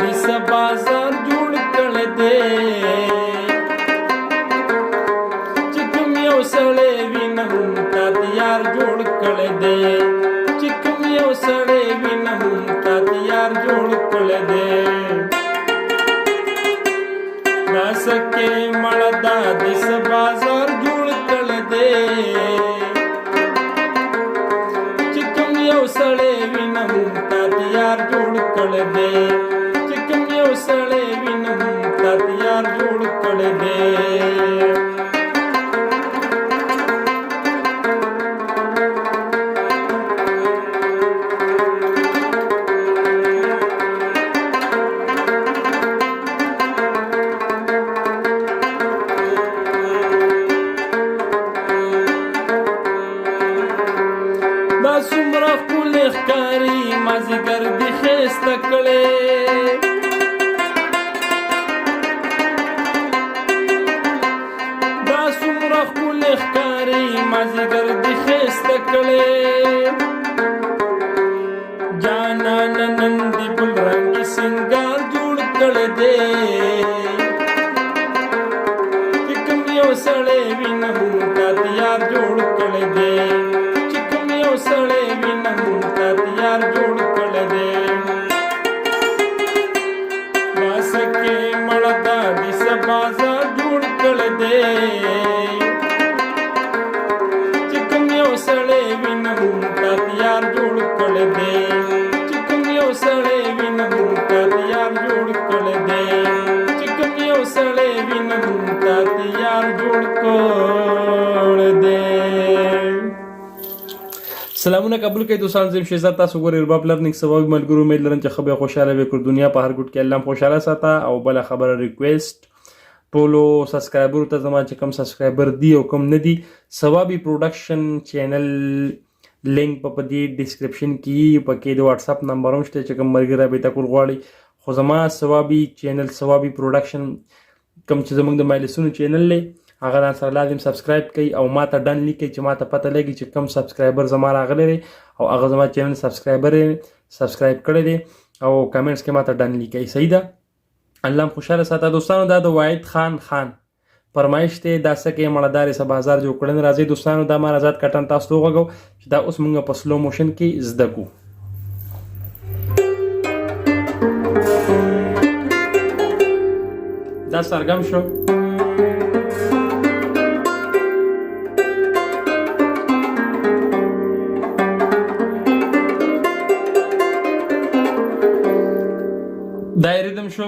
दिस बाजार जोड़ कळ दे चिकम यौ सळे विनहुंतात यार जोड़ कळ दे चिकम यौ सळे विनहुंतात यार जोड़ कळ दे सके मळदा दिस बाजार जोड़ कळ दे चिकम यौ सळे विनहुंतात यार जोड़ कळ दे चिकम यौ सळे विनहुंतात यार जोड़ कळ दे सुमरा कुले कारी माझी गर्दी खेस्त कळे दा सुमरा कुले कारी माझी गर्दी खेस्त कळे जाना नंदी पुल रंगी सिंगार जोड़ कळ दे चिकम यौ सळे विनहुंतात यार जोड़ कळ दे सळे विनहुंतात यार जोड़ कळ दे सके मळदा दिस बाजार जोड़ कळ दे चिकम यौ सळे विनहुंतात यार जोड़ कळ दे चिकम यौ सळे विनहुंतात यार जोड़ कळ दे चिकम यौ सळे विनहुंतात यार जोड़ कळ दे سلامونه قبول کوي دوستان زم شهزاد تاسو ګورئ رباب لرننګ سبب ملګرو امید لرم چې خبره خوشاله وکړ دنیا په هر ګوټ کې الله خوشاله ساته او بل خبره ریکويست ټولو سبسکرایبر ته زما چې کم سبسکرایبر دی او کم نه دی ثوابي پروډکشن چینل لینک په دې ډسکرپشن کې پکې د واتس اپ نمبر هم شته چې کوم ملګری به تکول غواړي خو زما ثوابي چینل ثوابي پروډکشن کم چې زمونږ د مایلسونو چینل لې هغه دا سره لازم سبسکرایب کړئ او ماته ډن لیکئ چې ماته پته لګي چې کم سبسکرایبر زما راغلی دی او هغه زما چینل سبسکرایب کړی دی او کمنټس کې ماته ډن لیکئ صحیح ده الله خوشاله ساته دوستانو دا د واحد خان فرمایش ته دا سکه مړدار سه بازار جو کړن راځي دوستانو دا ما آزاد کټن تاسو ته وګو چې دا اوس موږ په سلو موشن کې زده کو دا سرګم شو دا ریدم شو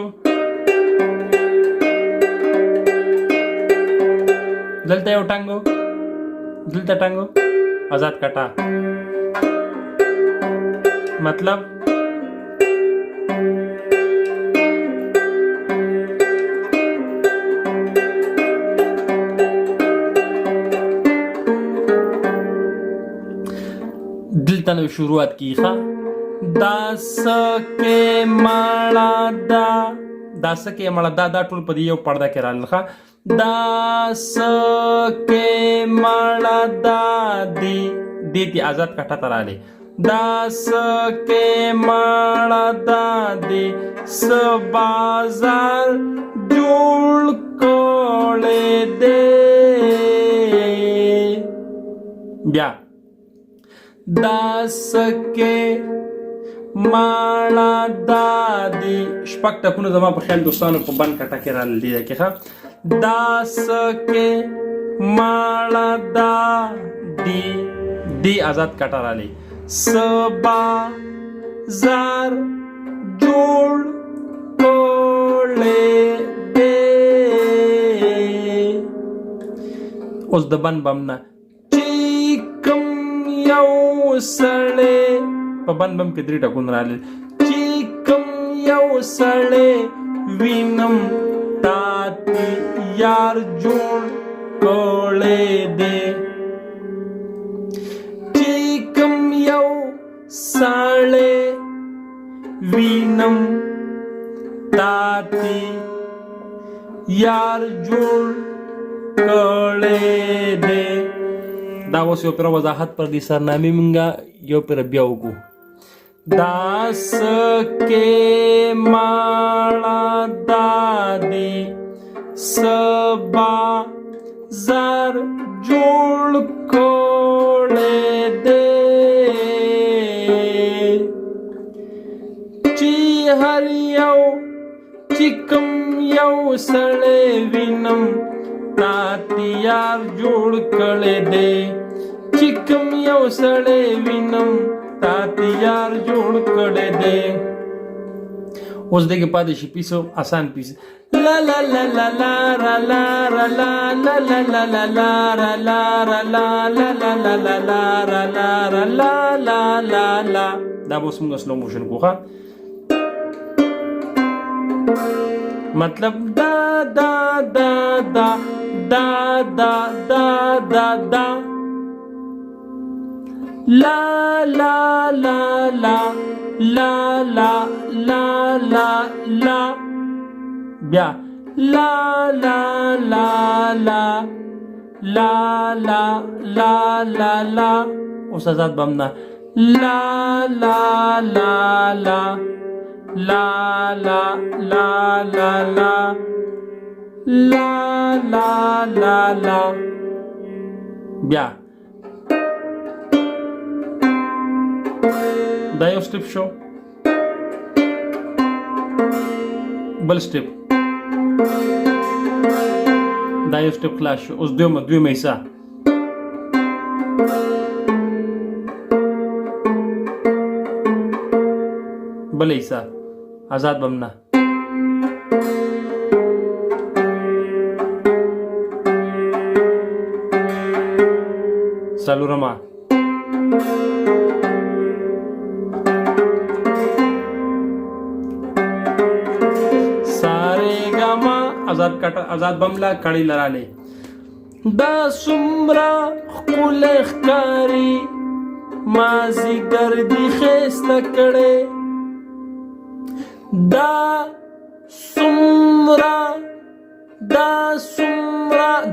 دلته یو ټانګو دلته ټانګو آزاد کټا مطلب دلته نو شروعات کیخه داسکه مړه دا ټول په یو پرده کې راغله داسکه مړه دی تی آزاد کټه تراله داسکه مړه دی س بازار جوړ کړه دې بیا داسکه مالا دادی شپږ ټکونه زما په خیال دوستانو په بند کټه کې راغلي کې ښه داسکه مالا دادی آزاد کټه راغلي سبا زار جوړ کړه دې اوس د بند بمنا چیکم یو سړی په بند بم کې درې ټکونه راغلي چې کوم یو سړی وینم تاتی یار جوړ کړی دی چې کوم یو سړی وینم تاتی یار جوړ کړی دی دا اوس یو پر وضاحت پر دې سرنامې مونږه یو پر بیا وکړو दास के माळा दादी सबा जार जोड़ खोले दे ची हरियौ चिकम यौ सळे विनम तातियार जोड़ कळे दे चिकम यौ सळे विनम तातियार जोड़ कळे दे اوس دغه پاتې شي پیسو آسان پیس لا لا لا لا لا را لا را لا لا لا لا لا لا را لا را لا لا لا لا لا لا را لا را لا لا لا لا دا به څنګه سلو موشن کوخه مطلب دا دا دا دا دا دا دا دا دا لا لا لا لا لا لا لا لا لا بیا لا لا لا لا لا لا لا لا لا اوس آزاد بمنا لا لا لا لا لا لا لا لا لا لا لا لا لا بیا دا یو سټپ شو بل سټپ دا یو سټپ خلاص شو اوس دویمه حصہ بل حصہ آزاد بمنا سالورما آزاد کټ آزاد بملا کړي لراله دا سمرا خپل ښکاری مازی ګردی خسته کړي دا سمرا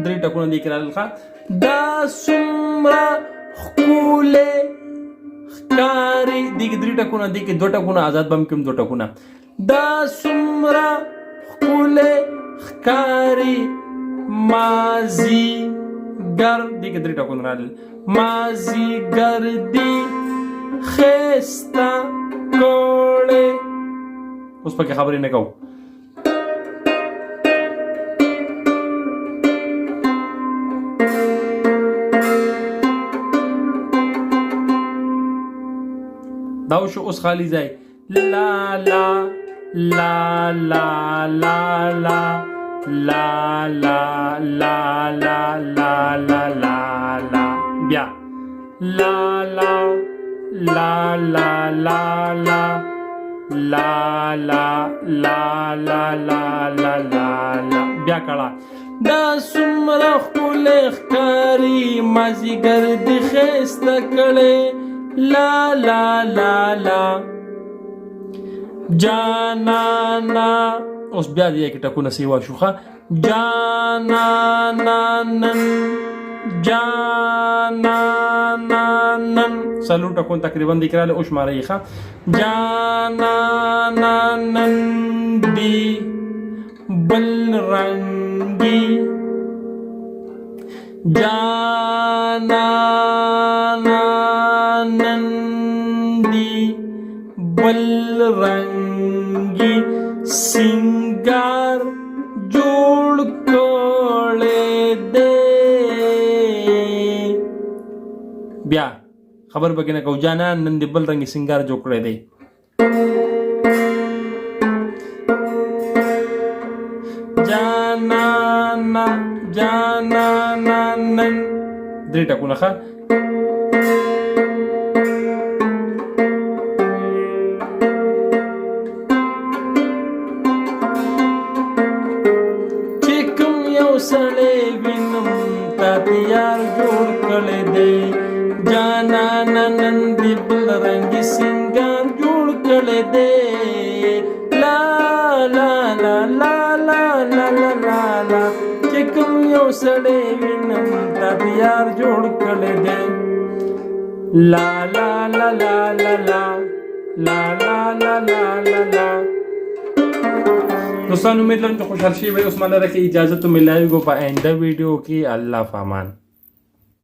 درې ټکونه دي کړل ښا دا سمرا خپل ښکاری دي درې ټکونه دي کې دوه ټکونه آزاد بم کوم دوه ټکونه دا سمرا خپل خکاری مازی گر دیگه دری ٹاکون رادل مازی گر دی خیستا کوڑے اس پا کی خبری نکو داوشو اس خالی زائی لا لا لا لا لا لا لا لا لا لا لا لا لا لا بیا لا لا لا لا لا لا لا لا لا لا لا لا لا بیا کړه دا سمره خپل ښکاری مازیګر د خسته کړي لا لا لا لا جانانا اوس بیا دې کې ټکونه سیوا شوخه جانانن جانانن سلو ټکون تقریبا دکراله او شماره یې ښه جانانن دی بل رنگی جانانن دی بل رنگی سنگار جوڑ کوڑے دے بیا خبر بکی نکو جانا نندی بل رنگی سنگار جوڑ کړی دی جانانا جانانا نن درې ټکونه ښه सड़े विनम तातियार जोड़ कले दे जाना नंदी बल रंगी सिंगार जोड़ कले दे ला ला ला ला ला ला ला ला ला चिकम यो सड़े विनम तातियार जोड़ कले दे ला ला ला ला ला ला دوستان امید لرم که خوشحال شوي. اوس مالا راکې اجازه ته ملاوي کو په آینده ویډیو کې. الله فامان.